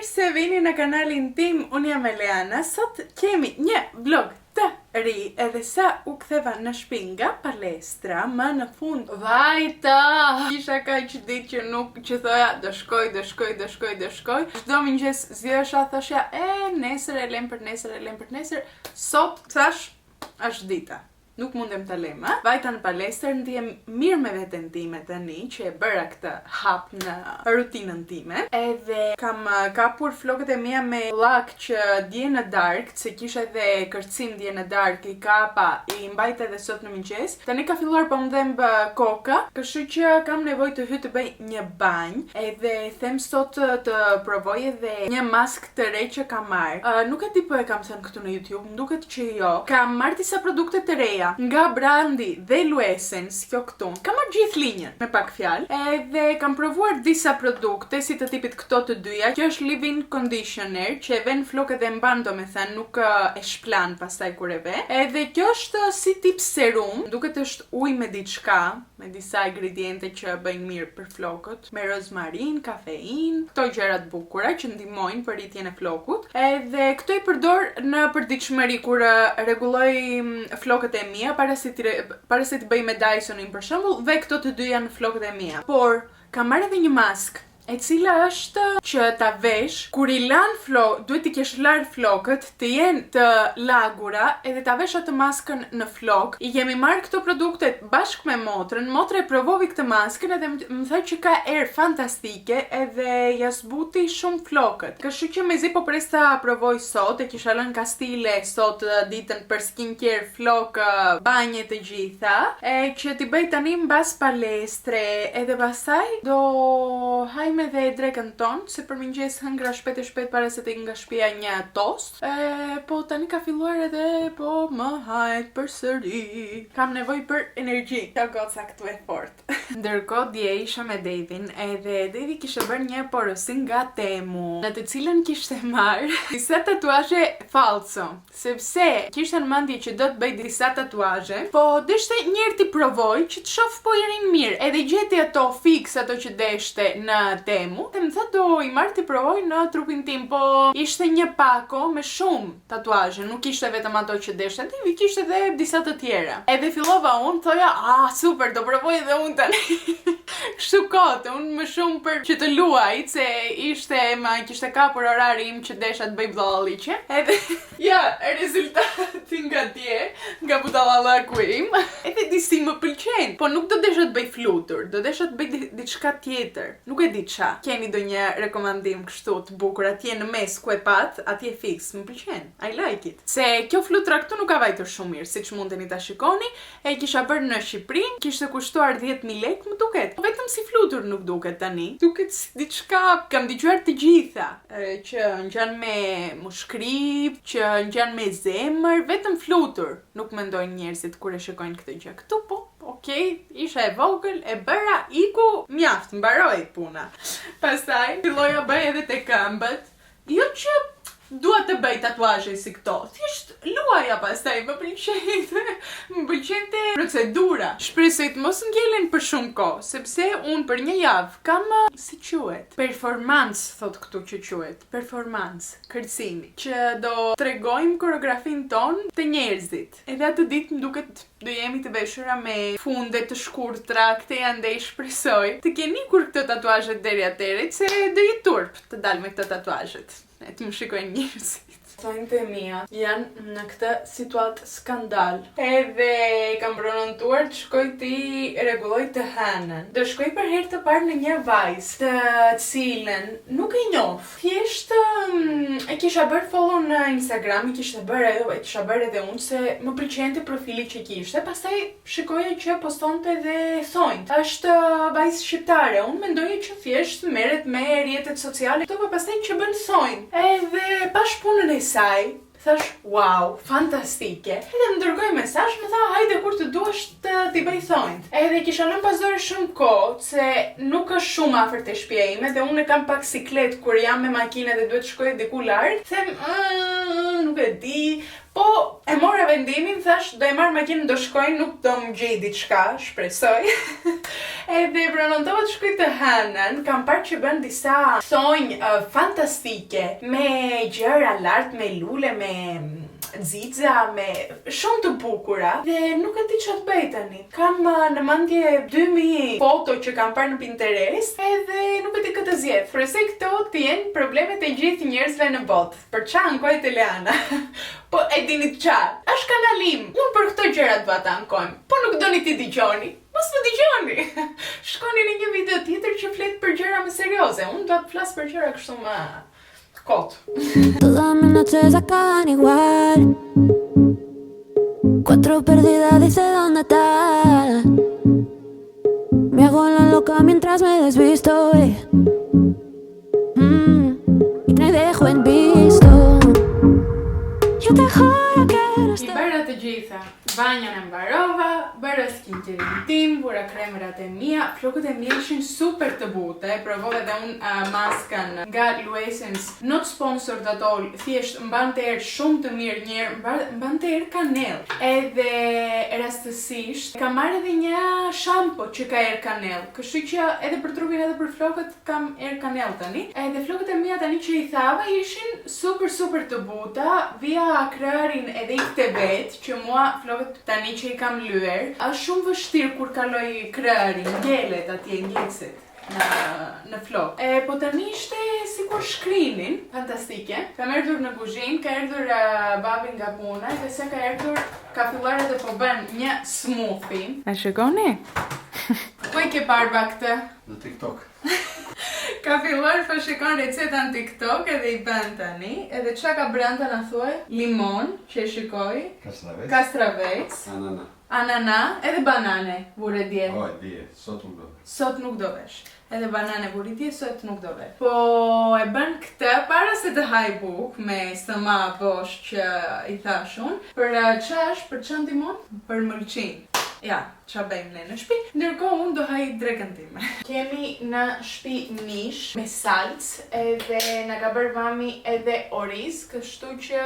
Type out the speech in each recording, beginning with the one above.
se vini në kanalin tim, unë jam Eliana. Sot kemi një vlog të ri, edhe sa u ktheva në shtëpi nga palestra, më në fund vajta isha kaq ditë që nuk që thoja do shkoj. Çdo mëngjes zgjesha thoshja nesër e lëm për nesër. Sot thash është dita. Nuk mundem të lem, vajta në palestër, ndihem mirë me veten time tani, që e bëra këtë hap në rutinën time. Edhe kam kapur flokët e mia me llak që dje në darkë, se kisha edhe kërcim dje në darkë, i kapa, i mbajta edhe sot në mëngjes. Tani ka filluar po më dhemb koka, kështu që kam nevojë të hyj të bëj një banjë, edhe them sot të provoj edhe një mask të re që kam marrë. Nuk e di po e kam thënë këtu në YouTube, më duket që jo. Kam marrë disa produkte të reja nga Brandi dhe Luessence, kjo këtu. Kam marrë gjithë linjën, me pak fjalë. Edhe kam provuar disa produkte, si të tipit këto të dyja. Kjo është leave-in conditioner, që e vën flokët dhe mban, domethënë nuk e shplan pastaj kur e ve. Edhe kjo është si tip serum, duket është ujë me diçka, me disa ingrediente që bëjnë mirë për flokët, me rozmarin, kafein, këto gjëra të bukura që ndihmojnë për rritjen e flokut. Edhe këto i përdor në përditshmëri kur rregulloj flokët e mia, para se të bëj me Dysonin për shembull, dhe këto të dyja në flokët e mia. Por kam marrë edhe një mask, e cila është që ta vesh, kur i lan duhet t'i kesh lar flokët, të jenë të lagura, edhe ta vesh atë maskën në flok. I kemi marrë këto produkte bashkë me motrën. Motra e provovi këtë maskën edhe më tha që ka erë fantastike, edhe ja zbuti shumë flokët. Kështu që mezi po pres ta provoj sot, e kisha lënë kastile sot ditën për skincare, flok, banje të gjitha, që t'i bëj tani mbas palestre, edhe pastaj do hajme dhe drekën tonë, se për mëngjes hëngra shpejt e shpejt para se të nga shtëpia një tost. Po tani ka filluar edhe po më hajt përsëri. Kam nevojë për energji. Ka goca këtu e fort. Ndërkohë dje isha me Devin, edhe Devi kishte bërë një porosi nga Temu, në të cilën kishte marrë disa tatuazhe falso, sepse kishte në mendje që do të bëj disa tatuazhe, po deshte njëherë ti provoj që të shoh po i rin mirë. Edhe gjeti ato fix, ato që deshte në Temu, dhe më tha do i marrë t'i provoj në trupin tim, po ishte një pako me shumë tatuazhe, nuk ishte vetëm ato që deshte Devi, kishte edhe disa të tjera. Edhe fillova unë, thoja, super, do provoj edhe unë tani. Kështu kote, unë më shumë për që të luaj, se kishte kapur orari im që desha të bëj budallalliqe. Edhe rezultati nga dje, nga budallallaku im, edhe disi më pëlqen, po nuk do desha të bëj flutur, do desha të bëj diçka tjetër. Nuk e di qa. Keni do një rekomandim kështu të bukur atje në mes ku e pat, atje fix, më pëlqen. I like it. Se kjo flutura këtu nuk ka vajtur shumë mirë, siç mundeni ta shikoni, e kisha bërë në Shqipëri, kishte kushtuar 10.000 lekë, më duket. Vetëm si flutur nuk duket tani. Duket si diçka, kam dëgjuar të gjitha, që ngjan me mushkrip, që ngjan me zemër, vetëm flutur. Nuk mendojnë njerëzit kur e shikojnë këtë gjë. Këtu po, okej, isha e vogël, e bëra, iku, mjaft, mbaroi puna. Pastaj filloja bëj edhe te këmbët. Jo që dua të bëj tatuazhe si këto, thjesht luaja pastaj, më pëlqente procedura. Shpresoj të mos ngelen për shumë kohë, sepse unë për një javë kam si quhet, performance, thot këtu që quhet, performance, kërcimi, që do tregojmë koreografin ton të njerëzit. Edhe atë ditë më duket do jemi të veshura me funde të shkurtra, këtë andej shpresoj të keni kur këto tatuazhet deri atëherë, se do jetë turp të dal me këto tatuazhet. E të më shikojnë njerëzit. Thonjtë e mia janë në këtë situatë skandal. Edhe kam pronontuar të shkoj t'i rregulloj të hënën. Do shkoj për herë të parë në një vajzë, të cilën nuk e njoh. Thjesht e kisha bërë follow në Instagram, e kisha bërë edhe unë, se më pëlqente profili që kishte. Pastaj shikoja që postonte dhe thonjtë. Është vajzë shqiptare. Unë mendoja që thjesht merret me rrjetet sociale, po pastaj që bën thonjtë. Edhe pash punën e saj, thash, wow, fantastike. Edhe më dërgoj mesazh, më tha, hajde kur të duash t'i bëj thonjtë. Edhe kisha lënë pas dore shumë kohë, se nuk është shumë afër te shtëpia ime, dhe unë kam pak siklet kur jam me makinë dhe duhet shkoj diku larg. Them, nuk e di, Po, e mora vendimin, thash, do e marr makinën, do shkoj, nuk do më gjej diçka, shpresoj. Edhe pranontoha të shkoj të hënën, kam parë që bën disa thonjë fantastike, me gjëra lart, me lule, me xixa, me shumë të bukura, dhe nuk e di çfarë të bëj tani. Kam në mendje 2000 foto që kam parë në Pinterest, edhe nuk e di këtë zgjedh. Presoj këto të jenë problemet e gjithë njerëzve në botë. Për çfarë ankojt Eleana? Po e dini çfarë? Është kanalim. Unë për këto gjëra do ta ankojmë. Po nuk doni ti dëgjoni. Mos më dëgjoni. Shkoni në një video tjetër që flet për gjëra më serioze. Unë do të flas për gjëra kështu më kot. Todas mis noches acaban igual. 4 perdidas, dice dónde estás. Me hago la loca mientras me desvisto. Y me dejo en visto. Yo te juro que no I bëra të gjitha. Banjën e mbarova, bëra skincarein tim, vura kremrat e mia, flokët e mia ishin super të butë. Provova edhe unë maskën nga Luessence, not sponsored at all, thjesht mbante erë shumë të mirë njerë, mbante erë kanel. Edhe rastësisht, kam marrë edhe një shampo që ka erë kanel, kështu që edhe për trupin edhe për flokët kam erë kanel tani. Edhe flokët e mia tani që i thava ishin super të buta, via krërin edhe i këtë vetë, që mua flokët tani që i kam lyer, është shumë vështirë kur kaloj krërin, ngelet atje, ngecet në flok. Po tani ishte sikur shkrinin, fantastike. Kam erdhur në kuzhinë, ka erdhur babi nga puna, dhe se ka erdhur, ka filluar edhe po bën një smoothie. A shikoni? Po i ke parë ba këtë? Në TikTok. Ka filluar po shikon receta në TikTok edhe i bën tani. Edhe çka ka brenda na thuaj? Limon, që e shikoj. Kastravec. Anana, edhe banane, vure dje. O, e dje, sot nuk do. Sot nuk do vesh. Edhe banane vuri dje, sot nuk do vesh. Po e bën këtë para se të haj buk me stëma bosh që i thashun. Për ç'është, për ç'an timon? Për mëlçin. Ja, qa bëjmë ne në shpi, ndërkohë unë do haj drekën time. Kemi në shpi mish me salcë, edhe na ka bërë mami edhe oriz, kështu që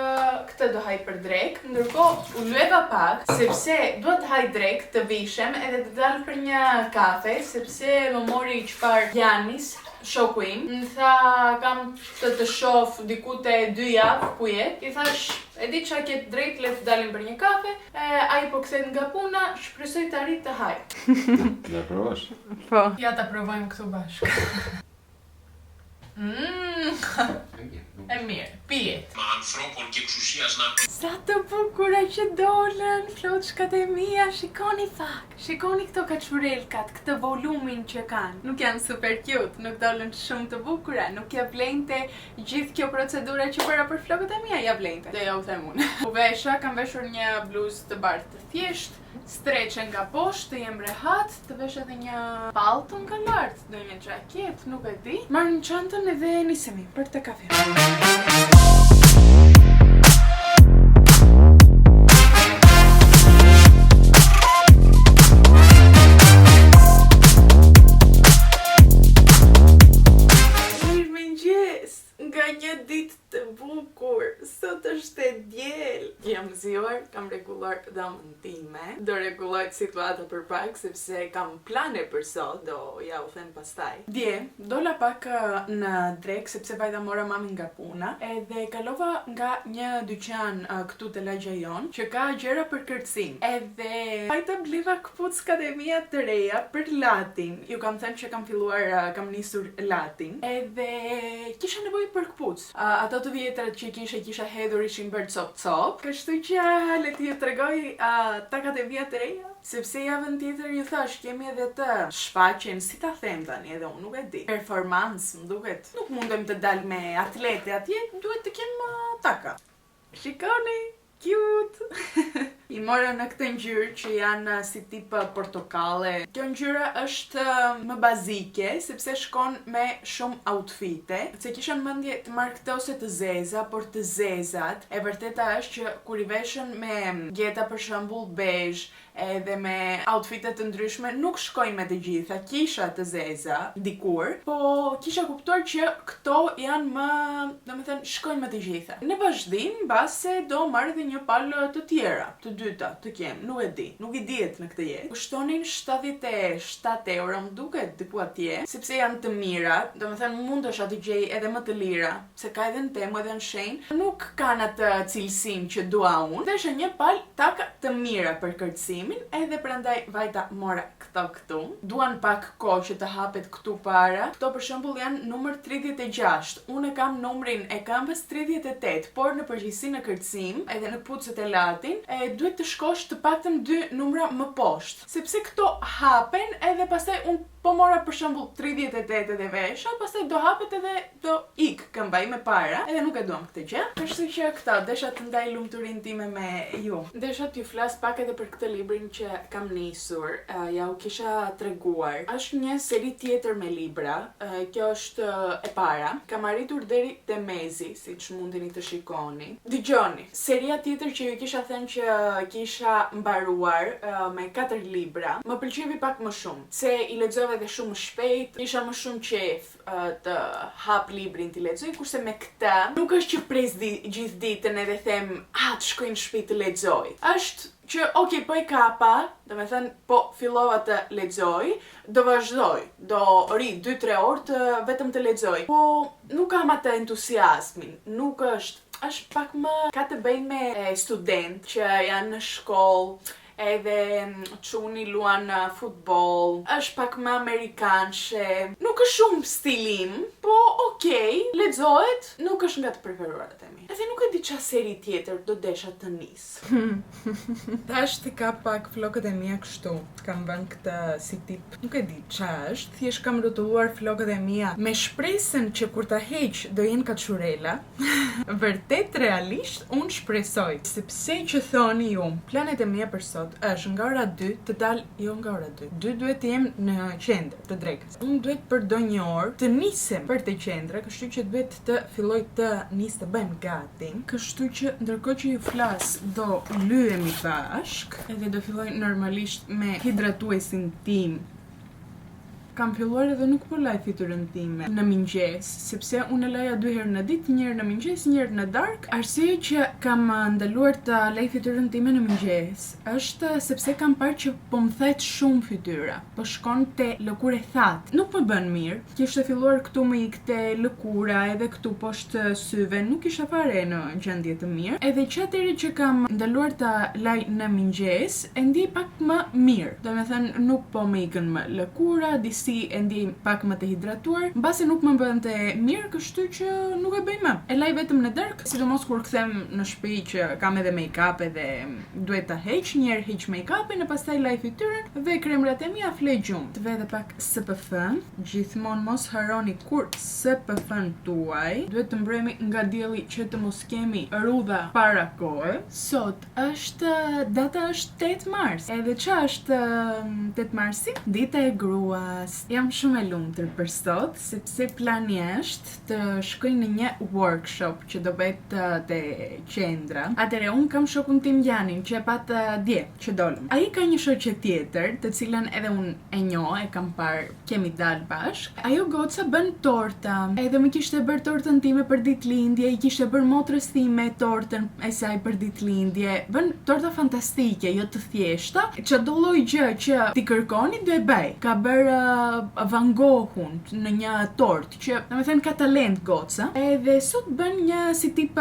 këtë do haj për drekë. Ndërkohë u lueva pak, sepse duhet haj drekë të vishem edhe të dalë për një kafe, sepse më mori çfarë Janis, shoku im, më tha kam të shoh diku te 2 javë ku je. I thash, e di qa ketë drejt, le të dalim për një kafe, ai po kthehet nga puna, shpresoj të arrit të haj. Ja provash? Po. Ja ta provojmë këtu bashkë. E mirë, pijet. Ma anthropon ke këshushijas na. Sa të bukura që dolën, floçkat e mia, shikoni fak. Shikoni këto kaçurelkat, këtë volumin që kanë. Nuk janë super cute, nuk dolën shumë të bukura, nuk ja vlente gjithë kjo procedura që bëra për flokët e mia, ja vlente. Dhe ja u them unë. U vesha, kam veshur një bluzë të bardhë të thjeshtë, streqe nga poshtë, të jem rehat, të vesh edhe një palto nga lart, do një xhaket, nuk e di. Marr një çantën edhe nisemi për të kafe. Nga një ditë të bukur, sot është e diel. Jam zgjuar, kam rregulluar dhomën time. Do rregulloj situata për pak, sepse kam plane për sot, do ja u them pastaj. Dje, dola pak në drek, sepse vajta mora mamin nga puna, edhe kalova nga një dyqan këtu te lagja jon, që ka gjëra për kërcim. Edhe vajta bliva kpuckat e mia të reja për latin. Ju kam thënë që kam filluar, kam nisur latin. Edhe kisha nevojë për kpuc. Ato të vjetrat që kisha hedhur ishin bërë cop-cop, kështu që le t'ju tregoj takat e mia të reja, sepse javën tjetër ju thash kemi edhe të shfaqen, si ta them tani, edhe unë nuk e di. Performance, më duket. Nuk mundem të dal me atlete atje, duhet të kem taka. Shikoni, cute. I mora në këtë ngjyrë që janë si tip portokale. Kjo ngjyra është më bazike, sepse shkon me shumë outfite. Se kisha në mendje të marr këtë ose të zeza, por të zezat, e vërteta është që kur i veshën me gjeta për shembull bezh, edhe me outfitet të ndryshme, nuk shkojnë me të gjitha, kisha të zeza dikur, po kisha kuptuar që këto janë më, domethënë, shkojnë me të gjitha. Në vazhdim, mbase do marr edhe një palë të tjera, të dyta, të kem, nuk e di, nuk i dihet në këtë jetë. Kushtonin 77 euro, më duket diku atje, sepse janë të mira, domethënë mundesh aty gjej edhe më të lira, se ka edhe në temë edhe në shenjë, nuk kanë atë cilësinë që dua unë. Dhe është një palë taka të mira për kërcimin, edhe prandaj vajta mora këtu. Duan pak kohë që të hapet këtu para. Këto për shembull janë numër 36. Unë kam numrin e këmbës 38, por në përgjithësi në kërcim, edhe në kputucët e latin, duhet të shkosh të paktën 2 numra më poshtë, sepse këto hapen edhe pastaj unë po mora për shembull 38 edhe vesha, pastaj do hapet edhe do ik këmba ime para, edhe nuk e duam këtë gjë. Kështu që këta desha të ndaj lumturinë time me ju. Desha t'ju flas pak edhe për këtë librin që kam nisur, ja u kisha treguar. Është një seri tjetër me libra, kjo është e para. Kam arritur deri te mezi, siç mundeni të shikoni. Dëgjoni, seria tjetër që ju kisha thënë që kisha mbaruar me 4 libra, më pëlqevi pak më shumë, se i lexova dhe shumë shpejt, isha më shumë qef të hap librin t'i lexoj, kurse me këtë nuk është që pres gjithë ditën edhe them, të shkoj në shtëpi të lexoj. Është që, okay, po e kapa, domethënë, po fillova të lexoj, do vazhdoj, do ri 2-3 orë vetëm të lexoj. Po nuk kam atë entuziazmin, nuk është pak më ka të bëjë me student që janë në shkollë, edhe çuni luan futboll, është pak më amerikanshe, nuk është shumë stilim, po okay, lexohet, nuk është nga të preferuarat e mi. Edhe nuk e di çfarë seri tjetër do desha të nis. Tash të ka pak flokët e mia kështu, kam vënë këtë si tip, nuk e di çfarë është, thjesht kam rrotulluar flokët e mia me shpresën që kur ta heq do jenë kaçurela. Vërtet realisht unë shpresoj, sepse që thoni ju, planet e mia për sot është nga ora 2 të dal, jo nga ora 2. 2 duhet të jem në qendër të Drekës. Unë duhet për do një orë të nisem për te qendra, kështu që duhet të filloj të nis të bëjmë gati. Kështu që ndërkohë që ju flas, do lyhemi bashk, edhe do filloj normalisht me hidratuesin tim. Kam filluar edhe nuk po laj fytyrën time në mëngjes, sepse unë laja 2 herë në ditë, një herë në mëngjes, një herë në darkë. Arsyeja që kam ndaluar të laj fytyrën time në mëngjes është sepse kam parë që po më thet shumë fytyra, po shkon te lëkurë e thatë. Nuk më bën mirë. Kishte filluar këtu më ikte lëkura, edhe këtu poshtë syve, nuk isha fare në gjendje të mirë. Edhe çatëri që kam ndaluar ta laj në mëngjes, e ndjej pak më mirë. Domethënë nuk po më ikën më lëkura, si e ndjej pak më të hidratuar, mbase nuk më bënte mirë, kështu që nuk e bëj më. E laj vetëm në darkë, sidomos kur kthem në shtëpi që kam edhe make-up edhe duhet ta heq, një herë heq make-upin e pastaj laj fytyrën dhe kremrat e mia flej gjumë. Të vë edhe pak SPF, gjithmonë mos harroni kur SPF-n tuaj, duhet të mbrojmë nga dielli që të mos kemi rrudha para kohë. Sot data është 8 mars. Edhe ç'a është 8 marsi? Dita e gruas. Jam shumë e lumtur për sot, sepse plani është të shkoj në një workshop që do bëhet te qendra. Atëre unë kam shokun tim Janin, që e pat dje që dolëm. Ai ka një shoqe tjetër, të cilën edhe unë e njoh, e kam parë, kemi dalë bashk. Ajo goca bën torta, edhe më kishte bërë tortën time për ditëlindje, i kishte bërë motrës time tortën e saj për ditëlindje. Bën torta fantastike, jo të thjeshta. Çdo lloj gjë që ti kërkoni do e bëj. Ka bërë Van Goghun në një tort që domethënë ka talent goca, edhe sot bën një si tip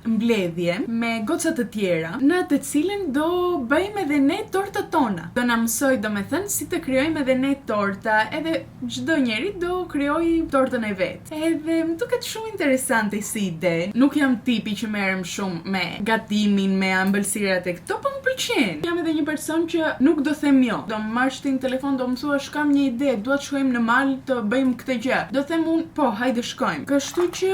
mbledhje me goca të tjera, në të cilën do bëjmë edhe ne tortat tona. Do na mësoj domethënë si të krijojmë edhe ne torta, edhe çdo njeri do krijojë tortën e vet. Edhe më duket shumë interesante si ide. Nuk jam tipi që merrem shumë me gatimin, me ëmbëlsirat e këto, po më pëlqen. Jam edhe një person që nuk do them jo. Do më marrësh ti në telefon, do më thuash kam një ide, dua të shkojmë në mal të bëjmë këtë gjë. Do them unë, po, hajde shkojmë. Kështu që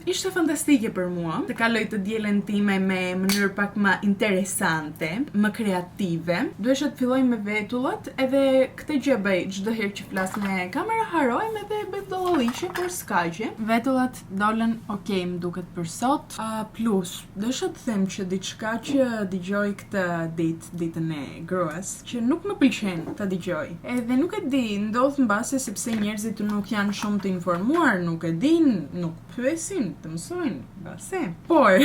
ishte fantastike për mua të kaloj të dielën time me mënyrë pak më interesante, më kreative. Duhesha të filloj me vetullat, edhe këtë gjë bëj çdo herë që flas me kamera, harojmë edhe bëj dollishe por s'ka gjë. Vetullat dolën okay, më duket për sot. Plus, duhesha të them që diçka që dëgjoj këtë ditën e gruas, që nuk më pëlqen ta dëgjoj. Edhe nuk e di, ndodh mbase sepse njerëzit nuk janë shumë të informuar, nuk e din, nuk pyesin, të mësojnë, mbase. Por,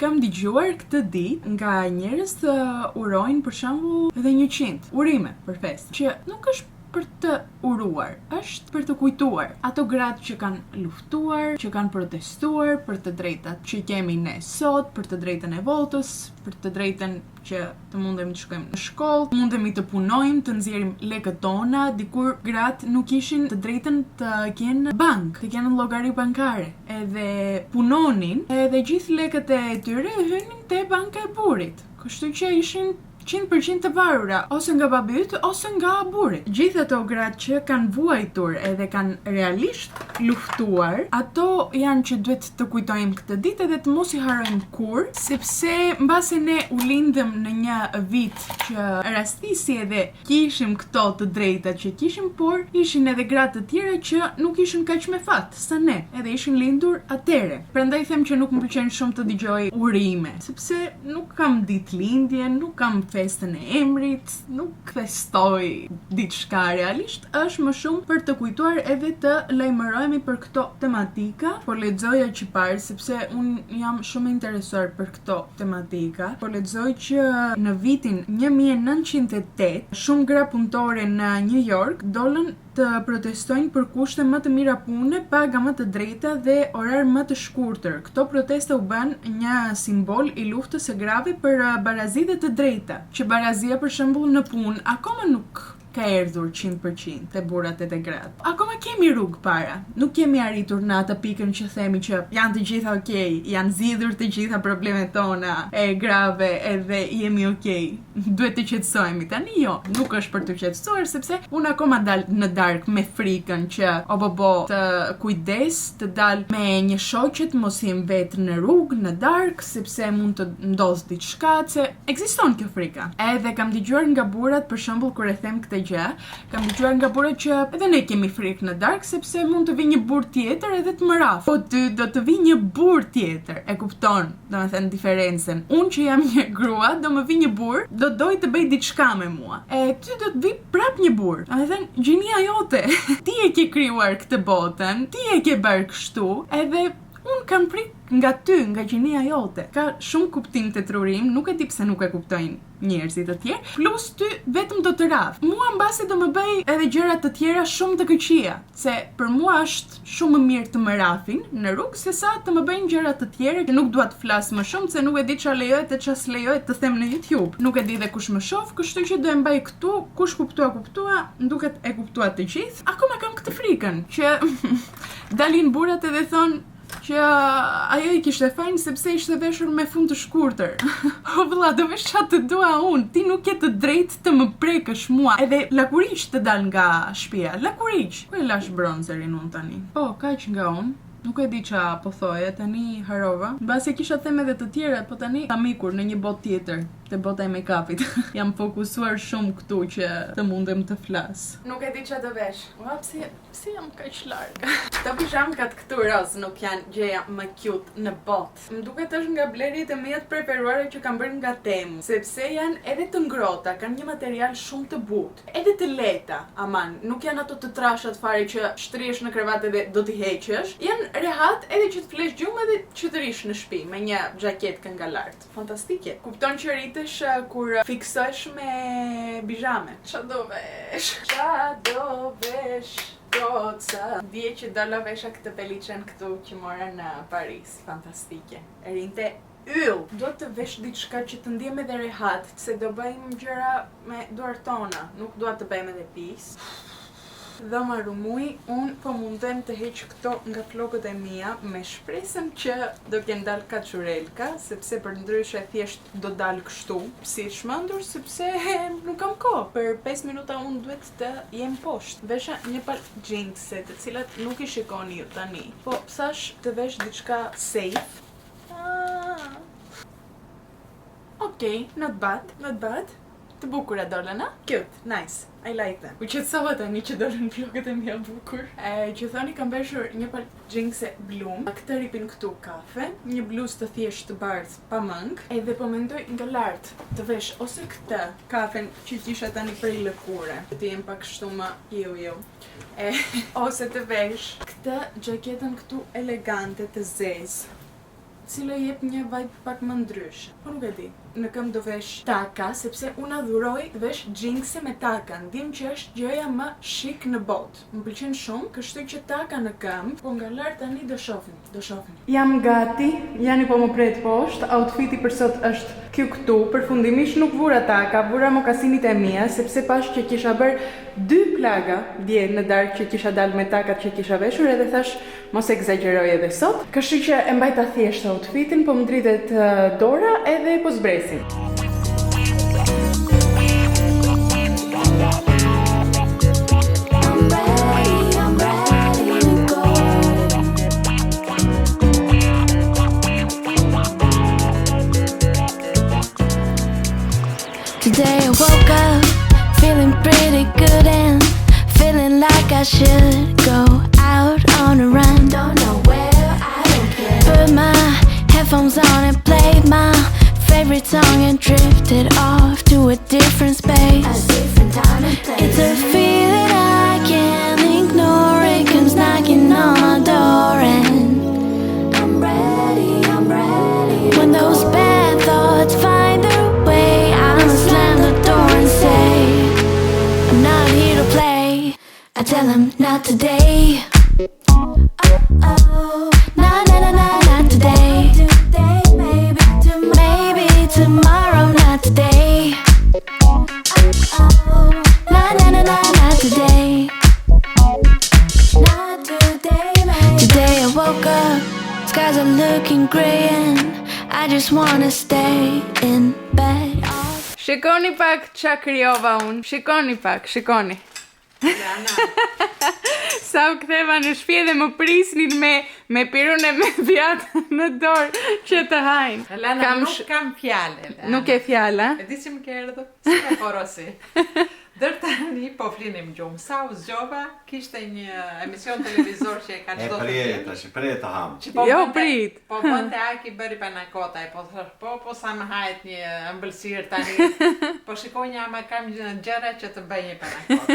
kam dëgjuar këtë ditë nga njerëz të urojnë për shembull edhe 100 urime për festë, që nuk është për të uruar, është për të kujtuar ato gratë që kanë luftuar, që kanë protestuar për të drejtat që kemi ne sot, për të drejtën e votës, për të drejtën që të mundemi të shkojmë në shkollë, të mundemi të punojmë, të nxjerrim lekët tona, dikur gratë nuk kishin të drejtën të kenë bank, të kenë llogari bankare, edhe punonin, edhe gjithë lekët e tyre hynin te banka e burrit. Kështu që ishin 100% të varura, ose nga babi yt, ose nga burri. Gjithë ato gratë që kanë vuajtur edhe kanë realisht luftuar, ato janë që duhet të kujtojmë këtë ditë edhe të mos i harrojmë kur, sepse mbase ne u lindëm në një vit që rastisi edhe kishim këto të drejtat që kishim, por ishin edhe gratë të tjera që nuk ishin kaq me fat sa ne, edhe ishin lindur atëre. Prandaj them që nuk më pëlqen shumë të dëgjoj urime, sepse nuk kam ditëlindje, nuk kam festën e emrit, nuk festoj diçka realisht, është më shumë për të kujtuar edhe të lajmërohemi për këto tematika. Po lexoja që parë, sepse unë jam shumë interesuar për këto tematika. Po lexoj që në vitin 1908, shumë gra punëtore në New York dolën të protestojnë për kushte më të mira pune, paga më të drejta dhe orar më të shkurtër. Këto proteste u bën një simbol i luftës së grave për barazi dhe të drejta, që barazia për shembull në punë akoma nuk ka erdhur 100% te burrat e te gratë. Akoma kemi rrugë para. Nuk kemi arritur në atë pikën që themi që janë të gjitha okay, janë zgjidhur të gjitha problemet tona e grave edhe jemi okay. Duhet të qetësohemi tani, jo, nuk është për të qetësuar, sepse unë akoma dal në darkë me frikën që o bobo të kujdes, të dal me një shoqe të mos jem vetë në rrugë, në darkë, sepse mund të ndodh diçka, se ekziston kjo frika. Edhe kam dëgjuar nga burrat, për shembull, kur e them këtë gjë, kam dëgjuar nga burrat që edhe ne kemi frikë në darkë sepse mund të vijë një burr tjetër edhe të më raf. Po ty do të vijë një burr tjetër. E kupton, domethënë diferencën. Unë që jam një grua, do më vijë një burr, do doj të bëj diçka me mua. E ty do të vi prap një burr. Domethënë gjinia jote. Ti e ke krijuar këtë botën, ti e ke bërë kështu, edhe unë kam frikë nga ty, nga gjinia jote. Ka shumë kuptim të trurim, nuk e di pse nuk e kuptojnë njerëzit të tjerë, plus ty vetëm do të raf. Mua mbasi do më bëj edhe gjëra të tjera shumë të këqija, se për mua është shumë më mirë të më rafin në rrugë se sa të më bëjnë gjëra të tjera që nuk dua të flas më shumë, se nuk e di çfarë lejohet e çfarë s'lejohet të them në YouTube. Nuk e di dhe kush më shoh, kështu që do e mbaj këtu, kush kuptua, nduket e kuptua të gjithë. Akoma kam këtë frikën që dalin burrat edhe thon që ajo I kishte fajin sepse ishte veshur me fund të shkurtër. O vëlla, do vesh çfarë të dua unë, ti nuk ke të drejtë të më prekësh mua. Edhe lakuriç të dal nga shtëpia, lakuriç. Ku e lash bronzerin unë tani? Po, kaq nga unë. Nuk e di qa po thoje, tani harova. Mbasi kisha them edhe të tjera, po tani kam ikur në një botë tjetër, te bota e make-upit. Jam fokusuar shumë këtu që të mundem të flas. Nuk e di qa të vesh. Ua, pse jam kaq larg? Këto pijamkat këtu roz nuk janë gjëja më cute në botë. Më duket është nga blerit e mia të preferuara që kam bërë nga Temu, sepse janë edhe të ngrota, kanë një material shumë të butë, edhe të lehta, aman, nuk janë ato të trashat fare që shtrihesh në krevat edhe do t'i heqësh. Janë rehat edhe që të flesh gjumë edhe që të rish në shtëpi me një xhaketë kënga lart. Fantastike. Kupton që rritesh kur fiksohesh me bizhame. Ç'a do vesh? Ç'a do vesh? Goca. Dje që dolla vesha këtë peliçen këtu që mora në Paris. Fantastike. Rinte yll. Do të vesh diçka që të ndjem edhe rehat, se do bëjmë gjëra me duart tona. Nuk dua të bëjmë edhe pis. Dhe marru muj, unë po mundem të heq këto nga flokët e mia me shpresën që do t'jen dal kaçurelka, sepse për ndryshe thjesht do dal kështu, si shmandur, sepse nuk kam kohë. Për 5 minuta unë duhet të jem poshtë. Vesha një pal jeanse, të cilat nuk i shikoni ju tani. Po thash të vesh diçka safe. Okej, not bad. Të bukura dolën, a? Cute, nice. I like them. U qetësova tani që dolën flokët e mia bukur. Që thoni kam veshur një pal jeanse blum, këtë ripin këtu kafe, një bluzë të thjeshtë të bardhë pa mang, edhe po mendoj nga lart të vesh ose këtë kafen që kisha tani për lëkure, të jem pak kështu më ju. Ose të vesh këtë xhaketën këtu elegante të zezë, cila jep një vibe pak më ndryshe. Po nuk e di. Në këmbë do vesh taka, sepse unë adhuroj të vesh jeanse me taka. Ndim që është gjëja më shik në botë. Më pëlqen shumë, kështu që taka në këmbë, po nga lart tani do shohni. Jam gati, Jani po më pret poshtë. Outfiti për sot është ky këtu. Përfundimisht nuk vura taka, vura mokasinit e mia, sepse pash që kisha bërë 2 plaga dje në darkë që kisha dalë me takat që kisha veshur, edhe thash mos egzagjeroj edhe sot. Kështu që e mbajta thjesht outfitin, po më dritet dora edhe po zbresim. I'm ready to go. Today I woke up feeling pretty good and feeling like I should go out on a run. Don't know where, I don't care. Put my headphones on and played my favorite song and drifted off to a different space. A different time and place. It's a feeling I can't ignore. It comes knocking on my door and I'm ready. When those bad thoughts find their way, I'ma slam the door and say I'm not here to play. I tell them not today. Oh, not today. Maybe tomorrow, not today. Not today. Not today, maybe. Today I woke up, skies are looking gray and I just wanna stay in bed. Shikoni pak qa krijova unë. Shikoni. Sa u ktheva në shtëpi dhe më prisnin me pirun e me vjatë në dorë që të hajnë. Elena, nuk kam fjallë, Elena. Nuk e fjalla? E di që më ke erdhë, si me porosi. Dërë tani po flinim gjumë. Sa u zgjova, kishte një emision televizor që e ka qdo të E prit të hamë. Jo, prit. Po bënte Aki bëri panakota, po sa më hajt një ëmbëlsirë tani. Po shikoj një ama kam gjëra që të bëj një panakota.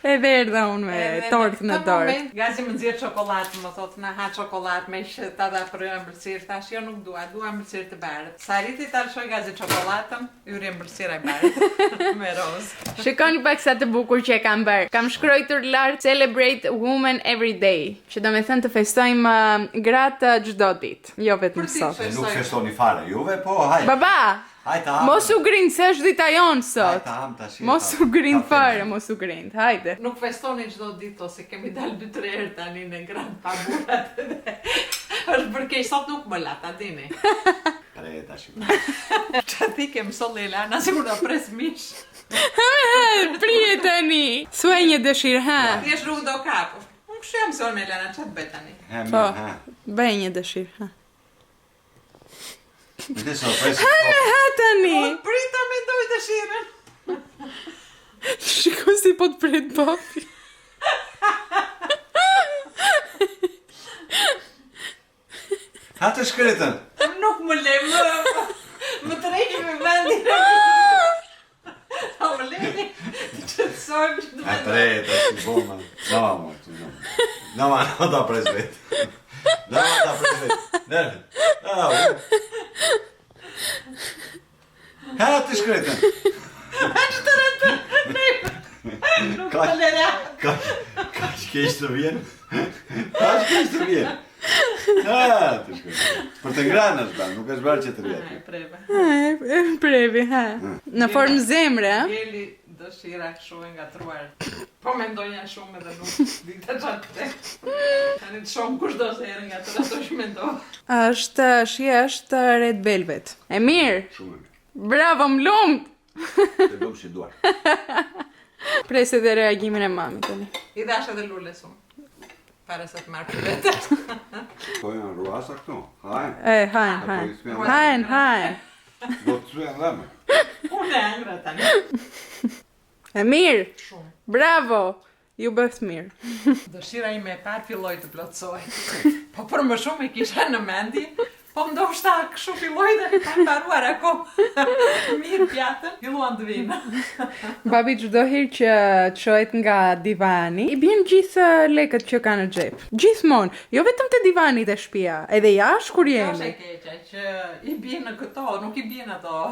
E verdha unë me tortë në dorë. Gazi më nxjerr çokoladë, më thotë na ha çokoladë me ta dha për ëmbëlsirë. Tash jo nuk dua ëmbëlsirë të bardhë. Sa riti ta lshoj Gazi çokoladën, yri ëmbëlsira e bardhë me rozë. Shikoni pak sa të bukur që e kam bërë. Kam shkruar lart Celebrate Women Every Day, që do me thënë të festojmë gratë çdo ditë, jo vetëm sot. Nuk festoni fare juve, po hajde. Baba, Hajde, mos u grind, se është dita jonë sot. Hajde, ham tash. Mos u grind fare, mos u grind. Hajde. Nuk festoni çdo ditë ose kemi dalë 2-3 herë tani në grand pa burrat. Është për keq sot nuk më la, ta dini. Pre tash. Çati kem solli Elana sigur do pres mish. Prije tani. Thuaj një dëshirë, ha. Ti je rrugë do kap. Unë kështu jam sol me Elana, çat bëj tani. Po, bëj një dëshirë, ha. Ha tani. Prita mendoj dëshirën. Shiko si po të prit papi. Ha të shkretën. Nuk më le më tërheq me vendin. Më leni që të sojmë që të E pre tash bomba. No, ta pres vetë. Ta pres vetë. Ha të shkretën. nuk më lera. Ka keq të vjen. Ha, të shkretën. Për të ngranë është bërë, nuk është bërë që të vjetë. Preve. Previ, ha. Në formë zemre, ha? Dëshira shumë e ngatruar. Po mendonja shumë edhe nuk dita çfarë. Tani të shoh kushdo se herë nga ato që mendova. Është Red Velvet. E mirë. Shumë e mirë. Bravo, më lumt. Të lëmë që duar. Presi dhe reagimin e mamit tani. I dash edhe lules unë. Para se të marrë për vete. Po janë ruasa këto. Hajnë. Hajn. Do të sujen dhe me. Unë e angra tani. E mirë. Shumë. Bravo. Ju bëft mirë. Dëshira ime e parë filloi të plotësoj. Po për më shumë e kisha në mendje. Po ndoshta kështu filloi dhe ka mbaruar akoma. Mirë pjatën, filluan të vinë. Babi çdo herë që çohet nga divani, i bjen gjithë lekët që ka në xhep. Gjithmonë, jo vetëm te divani te shtëpia, edhe jashtë kur Kjo është e jemi. keqja që i bien në këto, nuk i bien ato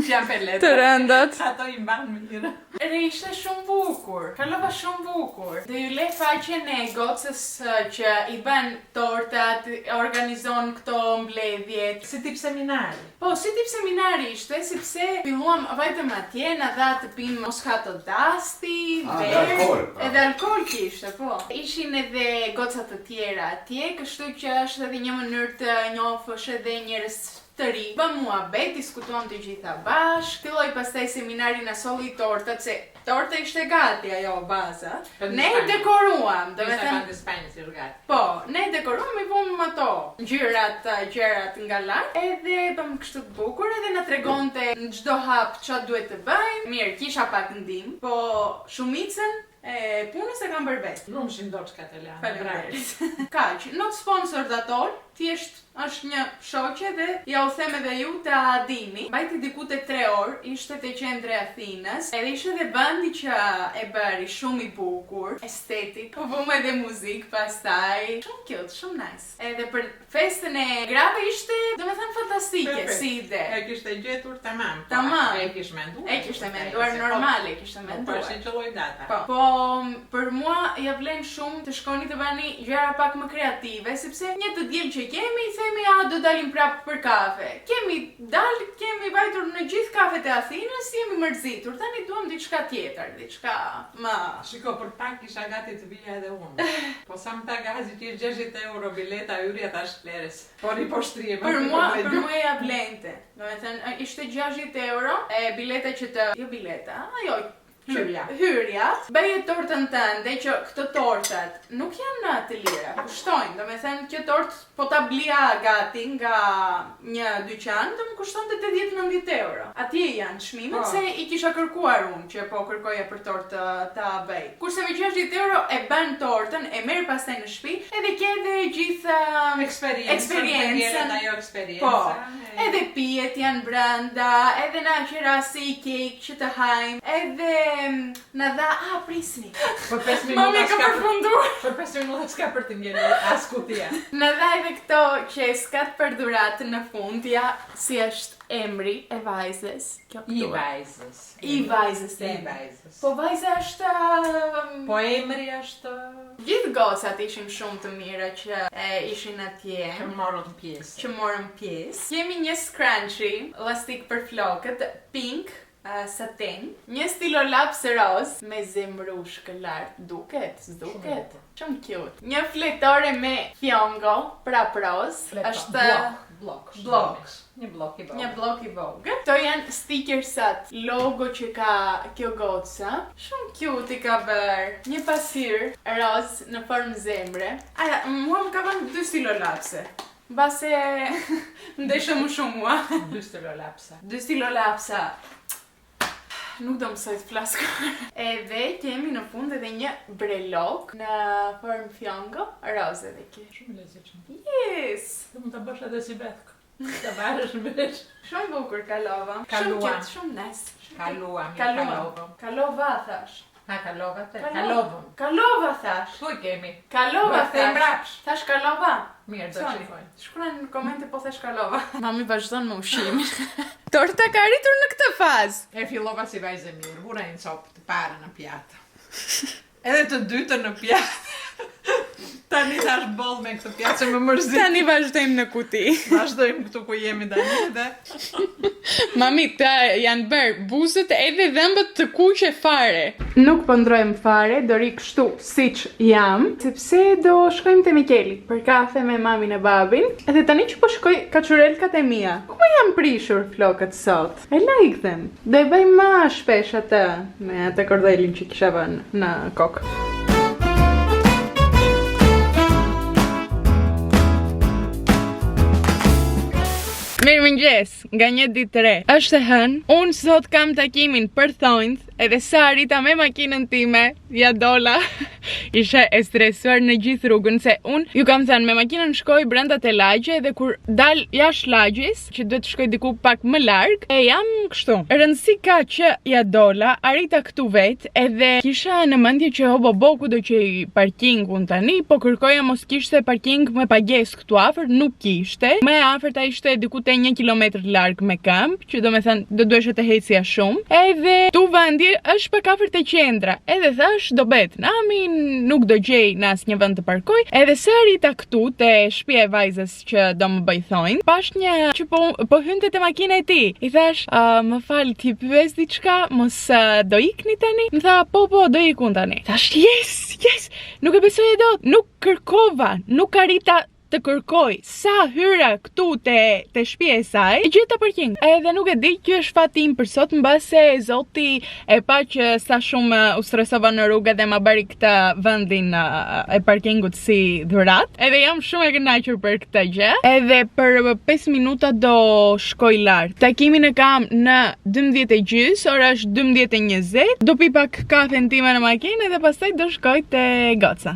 fjapelete. Të rëndat. Ato i mban mirë. Re ishte shumë bukur, kalova shumë bukur. Dhe ju le faqen e gocës që i bën tortat, organizon këto mbledhjet. Si tip seminari. Po, si tip seminari ishte, sepse filluam vajtëm atje, na dha të pim Moscato d'Asti, Dhe alkohol. edhe alkohol kishte, po. Ishin edhe gocat të tjera atje, kështu që është edhe një mënyrë të njohësh edhe njerëz të ri. Bëm muhabet, diskutuam të gjitha bashkë. Filloi pastaj seminari na solli tortat, se torta ishte gati ajo baza. Ne dekoruam, do të thënë Në Spanjë si rgat. po, ne dekoruam i vëmë ato gjërat nga lart, edhe bëm kështu të bukur, edhe na tregonte në çdo hap ç'a duhet të bëjmë. Mirë, kisha pak ndim, po shumicën e punës e kam bërë vetë. Nuk shim doçka italiane. Faleminderit. Kaq, not sponsor dator, thjesht është një shoqe dhe ja u them edhe ju të dini. Mbajti diku te 3 orë, ishte te qendra e Athinës, edhe ishte edhe vendi që e bëri shumë i bukur, estetik. Po vëmë edhe muzikë pastaj. Shumë cute, shumë nice. Edhe për festën e grave ishte, domethënë fantastike Perfekt. si ide. E kishte gjetur tamam. Tamam. E kish menduar. E kishte menduar normal, e kishte Po menduar. është që lloj data. Po, për mua ja vlen shumë të shkoni të bani gjëra pak më kreative, sepse një të diel që kemi, themi do dalim prapë për kafe. Kemi vajtur në gjithë kafet e Athinës, jemi mërzitur. Tani duam diçka tjetër, diçka më. Shiko, për pak isha gati të vija edhe unë. Po sa më ta gazi që ishtë 60 euro bileta hyrja tash fleres. Por i poshtrie. Për mua ja vlente. Do të thënë, ishte 60 euro, e bileta që të... Jo bileta, ajo... Hyrja. Bëje tortën tënde që këto tortat nuk janë të lira, kushtojnë. Do me thënë që tort po ta blija gati nga një dyqan, do më kushton të 80-90 euro. Atje janë çmimet se i kisha kërkuar unë që po kërkoja për tortë ta bëj. Kurse me 60 euro e bën tortën, e merr pastaj në shtëpi, edhe ke edhe gjithë eksperiencën. Ajo eksperiencë. Po, edhe pijet janë brenda, edhe na qera si cake që të hajmë, edhe na dha, prisni. Për 5 minuta Mami ka përfunduar. Për 5 minuta s'ka për të ngjenë as kutia. Na dha edhe këto qeskat për dhuratë në fund, ja, si është emri e vajzës. Kjo I këtu. vajzës. I vajzës. I vajzës. Po vajza është... Po emri është... Gjithë gocat ishin shumë të mira që ishin atje. Që morën pjesë. Që morën pjesë. Kemi një scrunchie, elastik për flokët, pink, satin, një stilolaps roz me zemrushkë lart, duket, s'duket? Shumë cute. Një fletore me fjongo, prap roz, është blok. Një blok i vogël. një blok i vogël. Këto janë stickersat, logo që ka kjo goca. Shumë cute i ka bërë. Një pasir roz në formë zemre. Mua më ka vënë 2 stilolapse. Base ndeshë më shumë mua. 2 stilolapsa. 2 stilolapsa. Nuk do mësoj të flasko. Edhe kemi në fund edhe një brelok në formë fjongo, roz edhe ki. Shumë lezetshëm. Yes! Do mund ta bësh edhe si betkë. Ta barësh veç. Shumë bukur kalova. Kaluam. Shumë cute, shumë nice. Kaluam. Kalova thash. Kalova te. Kalovëm. Kalova thash. Ku i kemi? Kalova Bëhet e thash. mbrapsh. Thash kalova. Mirë, do Sorry. shikojnë. Shkruan në komente po thash kalova. Mami vazhdon me ushqimin. Torta ka arritur në këtë fazë. E fillova si vajzë mirë, vura një copë të parë në pjatë. Edhe të dytën në pjatë. Tani tash boll me këtë pjace më mërzit. Tani vazhdojmë në kuti. Vazhdojmë këtu ku jemi tani dhe Mami, ta janë bërë buzët edhe dhëmbët të kuqe fare. Nuk po ndrojmë fare, do ri kështu siç jam, sepse do shkojmë te Mikeli për kafe me mamin e babin. Edhe tani që po shkoj kaçurelkat e mia. Ku më jam prishur flokët sot? E like them. Do e bëj më shpesh atë me atë kordelin që kisha vënë në kokë. Mirëmëngjes, nga një ditë të re. Është e hënë, unë sot kam takimin për thonjth, edhe sa arrita me makinën time, ja dola. Isha e stresuar në gjithë rrugën, se unë ju kam thënë me makinën shkoj brenda te lagje, dhe kur dal jashtë lagjes, që duhet të shkoj diku pak më larg, e jam kështu. Rëndësi ka që ja dola, arrita këtu vetë, edhe kisha në mendje që hobo kudo që i parkingun tani, po kërkoja mos kishte parking me pagesë këtu afër, nuk kishte. Më e afërta ishte diku te 1 kilometër larg me këmbë, që do me thënë do duhesha të hecja shumë. Edhe tu vendi është pak afër te qendra. Edhe thash do bet namin, nuk do gjej në asnjë vend të parkoj. Edhe sa arrita këtu te shtëpia e vajzës që do më bëj thonjë, pash një që po hynte te makina e tij. I thash, më fal, ti pyes diçka, mos do ikni tani? Më tha, po do ikun tani. Thash, yes, nuk e besoj dot, nuk kërkova, nuk arrita të kërkoj sa hyra këtu te shtëpia e saj, e gjeta parking. Edhe nuk e di që është fati im për sot, mbase zoti e pa që sa shumë u stresova në rrugë dhe ma bëri këtë vendin e parkingut si dhurat. Edhe jam shumë e kënaqur për këtë gjë. Edhe për 5 minuta do shkoj lart. Takimin e kam në 12:30, ora është 12:20. Do pi pak kafen time në makinë dhe pastaj do shkoj te goca.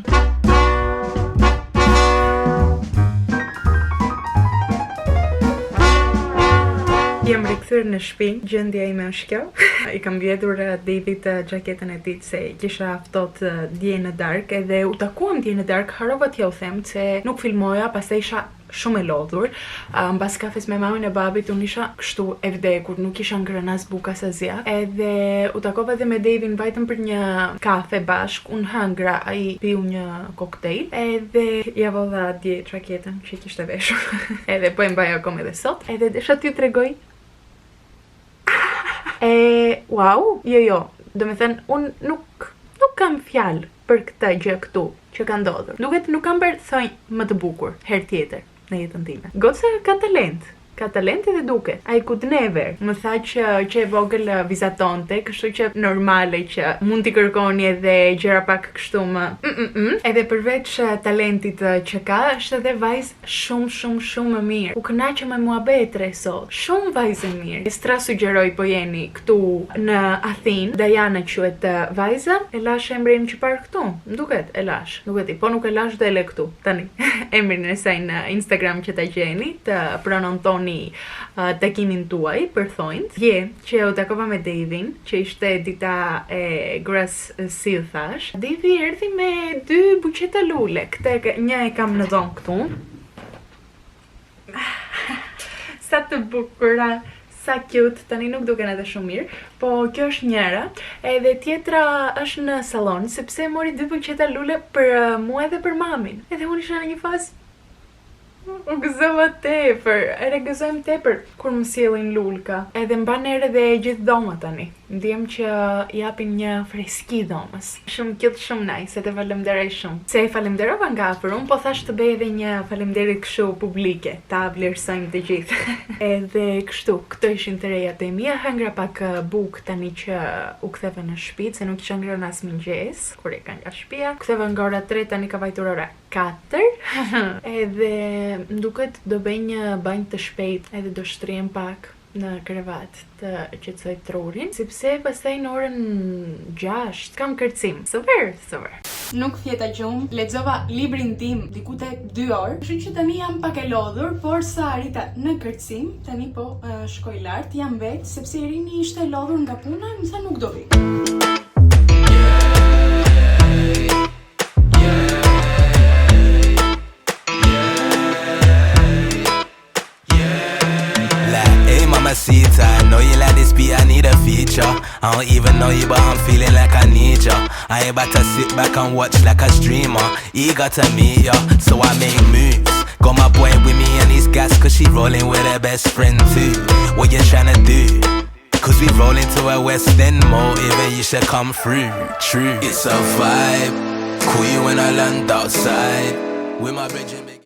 Jam rikthyer në shtëpi, gjendja ime është kjo. I kam vjedhur David xhaketën e tij se kisha ftoht dje në darkë, edhe u takuam dje në darkë, harova t'ja u them se nuk filmoja, pastaj isha shumë e lodhur. Mbas kafes me mamin e babit unë isha kështu e vdekur, nuk isha ngrënë as buk as asgjë. Edhe u takova edhe me Davin, vajtëm për një kafe bashk, unë hëngra, ai piu një koktejl, edhe ja valla dje xhaketën që kishte veshur. Edhe po e mbaj akoma edhe sot. Edhe desha t'ju tregoj. Wow, jo, do me thënë, unë nuk kam fjalë për këtë gjë këtu që ka ndodhur. Duket nuk kam bërë thonjë më të bukur herë tjetër në jetën time. Goca ka talent edhe duket. Ai could never. Më tha që e vogël vizatonte, kështu që normale që mund t'i kërkoni edhe gjëra pak kështu më. Edhe përveç talentit që ka, është edhe vajzë shumë më mirë. U kënaqem me muhabetre sot. Shumë vajzë mirë. Stra sugjeroj po jeni këtu në Athinë, Diana quhet vajza, e lash emrin që parë këtu. M'duket e lash. Nuk e di, po nuk e lash dhe le këtu. Tani emrin e saj në Instagram që ta gjeni, të pronontoni takimin tuaj për thonjt. Që u takova me Davin, që ishte dita e grës si u thash. Davi erdhi me 2 buqeta lule. Një e kam në dhomë këtu. Sa të bukura, sa cute, tani nuk duken edhe shumë mirë, po kjo është njëra, edhe tjetra është në salon, sepse mori 2 buqeta lule për mua edhe për mamin. Edhe unë isha në një fazë u gëzova tepër, gëzojmë tepër kur më sjellin lulka. Edhe mban erë dhe gjithë dhoma tani. Ndjem që japin një freski dhomës. Shumë cute, shumë nice, edhe falemnderoj shumë. Se e falemnderova nga afër, unë po thash të bëj edhe një falemnderit kështu publike, ta vlerësojmë të gjithë. Edhe kështu, këto ishin të rejat e mia, hëngra pak buk tani që u ktheva në shtëpi, se nuk kisha ngrënë as mëngjes kur e ka nga shtëpia. Ktheva nga ora 3, tani ka vajtur ora 4. Edhe mduket do bëj një banjë të shpejt, edhe do shtrihem pak në krevat të qetësoj trurin, sepse pastaj në orën 6 kam kërcim. Super. Nuk thjeta gjumë, lexova librin tim diku te 2 orë, kështu që tani jam pak e lodhur, por sa arrita në kërcim, tani po shkoj lart, jam vetë, sepse Irini ishte e lodhur nga puna, më tha nuk do vi. I know you like this beat, I need a feature. I don't even know you, but I'm feeling like I need ya. I ain't about to sit back and watch like a streamer. Eager to meet ya, so I make moves. Got my boy with me and he's gas, cause she rolling with her best friend too. What you tryna do? Cause we roll into a West End motive and you should come through. True, it's a vibe. Call you when I land outside with my bridge.